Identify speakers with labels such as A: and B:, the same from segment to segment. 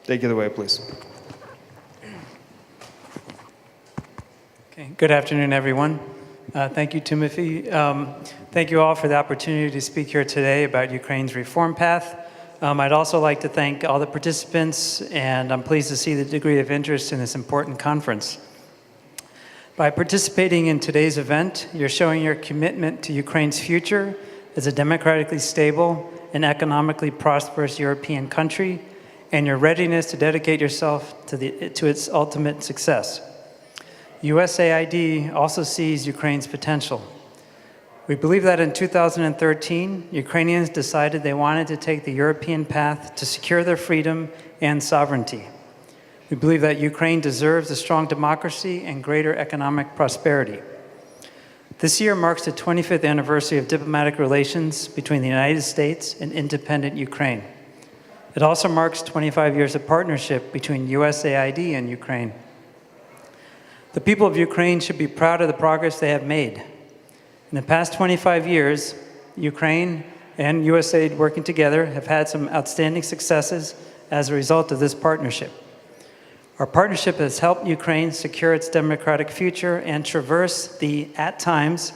A: Take it away, please.
B: Okay. Good afternoon, everyone. Thank you, Timothy. Thank you all for the opportunity to speak here today about Ukraine's reform path. I'd also like to thank all the participants, and I'm pleased to see the degree of interest in this important conference. By participating in today's event, you're showing your commitment to Ukraine's future as a democratically stable and economically prosperous European country, and your readiness to dedicate yourself to its ultimate success. USAID also sees Ukraine's potential. We believe that in 2013, Ukrainians decided they wanted to take the European path to secure their freedom and sovereignty. We believe that Ukraine deserves a strong democracy and greater economic prosperity. This year marks the 25th anniversary of diplomatic relations between the United States and independent Ukraine. It also marks 25 years of partnership between USAID and Ukraine. The people of Ukraine should be proud of the progress they have made. In the past 25 years, Ukraine and USAID working together have had some outstanding successes as a result of this partnership. Our partnership has helped Ukraine secure its democratic future and traverse the, at times,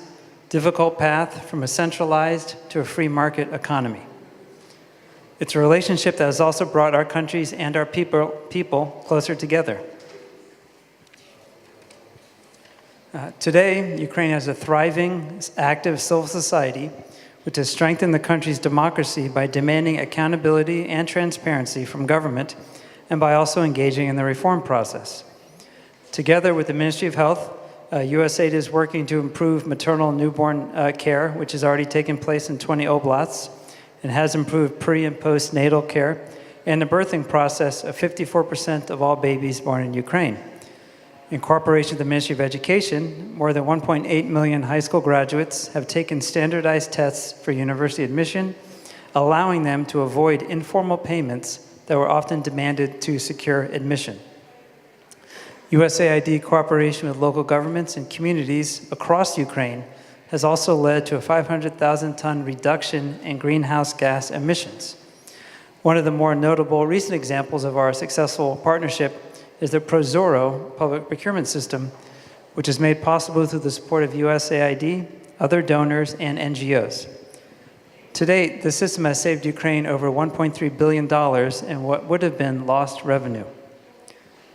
B: difficult path from a centralized to a free market economy. It's a relationship that has also brought our countries and our people closer together. Today, Ukraine has a thriving, active civil society which has strengthened the country's democracy by demanding accountability and transparency from government and by also engaging in the reform process. Together with the Ministry of Health, USAID is working to improve maternal newborn care, which has already taken place in 20 oblasts, and has improved pre- and postnatal care, and the birthing process of 54% of all babies born in Ukraine. In cooperation with the Ministry of Education, more than 1.8 million high school graduates have taken standardized tests for university admission, allowing them to avoid informal payments that were often demanded to secure admission. USAID cooperation with local governments and communities across Ukraine has also led to a 500,000-ton reduction in greenhouse gas emissions. One of the more notable recent examples of our successful partnership is the ProZorro public procurement system, which is made possible through the support of USAID, other donors, and NGOs. To date, the system has saved Ukraine over $1.3 billion in what would have been lost revenue.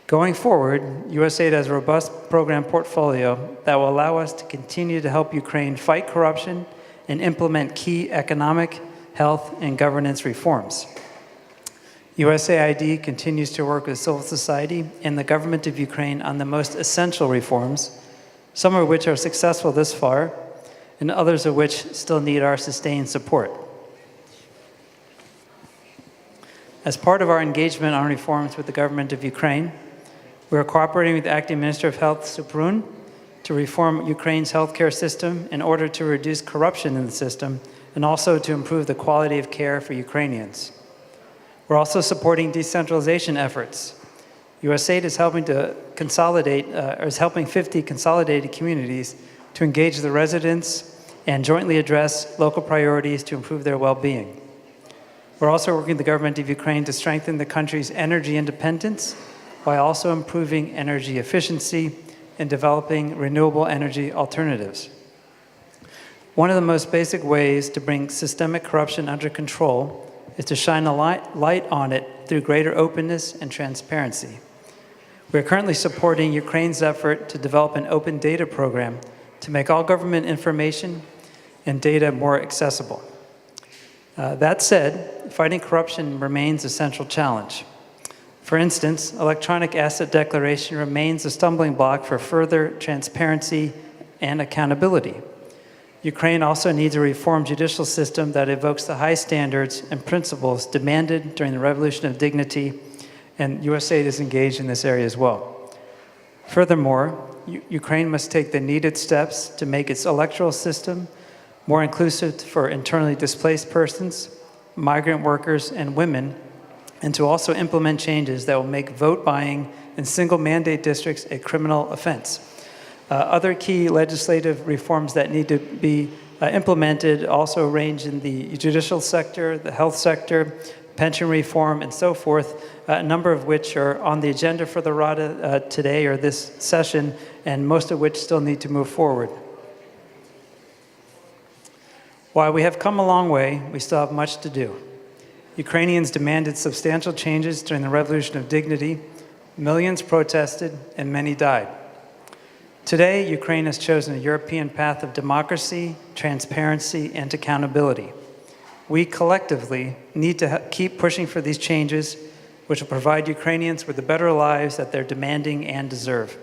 B: Going forward, USAID has a robust program portfolio that will allow us to continue to help Ukraine fight corruption and implement key economic, health, and governance reforms. USAID continues to work with civil society and the government of Ukraine on the most essential reforms, some of which are successful this far, and others of which still need our sustained support. As part of our engagement on reforms with the government of Ukraine, we are cooperating with the Acting Minister of Health, Suprun, to reform Ukraine's healthcare system in order to reduce corruption in the system and also to improve the quality of care for Ukrainians. We're also supporting decentralization efforts. USAID is helping to consolidate, or is helping 50 consolidated communities to engage the residents and jointly address local priorities to improve their well-being. We're also working with the government of Ukraine to strengthen the country's energy independence while also improving energy efficiency and developing renewable energy alternatives. One of the most basic ways to bring systemic corruption under control is to shine a light on it through greater openness and transparency. We are currently supporting Ukraine's effort to develop an open data program to make all government information and data more accessible. That said, fighting corruption remains a central challenge. For instance, electronic asset declaration remains a stumbling block for further transparency and accountability. Ukraine also needs a reformed judicial system that evokes the high standards and principles demanded during the Revolution of Dignity, and USAID is engaged in this area as well. Furthermore, Ukraine must take the needed steps to make its electoral system more inclusive for internally displaced persons, migrant workers, and women, and to also implement changes that will make vote buying in single mandate districts a criminal offense. Other key legislative reforms that need to be implemented also range in the judicial sector, the health sector, pension reform, and so forth, a number of which are on the agenda for the Rada today or this session, and most of which still need to move forward. While we have come a long way, we still have much to do. Ukrainians demanded substantial changes during the Revolution of Dignity, millions protested, and many died. Today, Ukraine has chosen a European path of democracy, transparency, and accountability. We collectively need to keep pushing for these changes, which will provide Ukrainians with the better lives that they're demanding and deserve.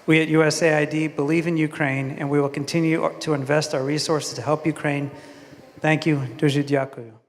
B: We at USAID believe in Ukraine, and we will continue to invest our resources to help Ukraine. Thank you. Дуже дякую.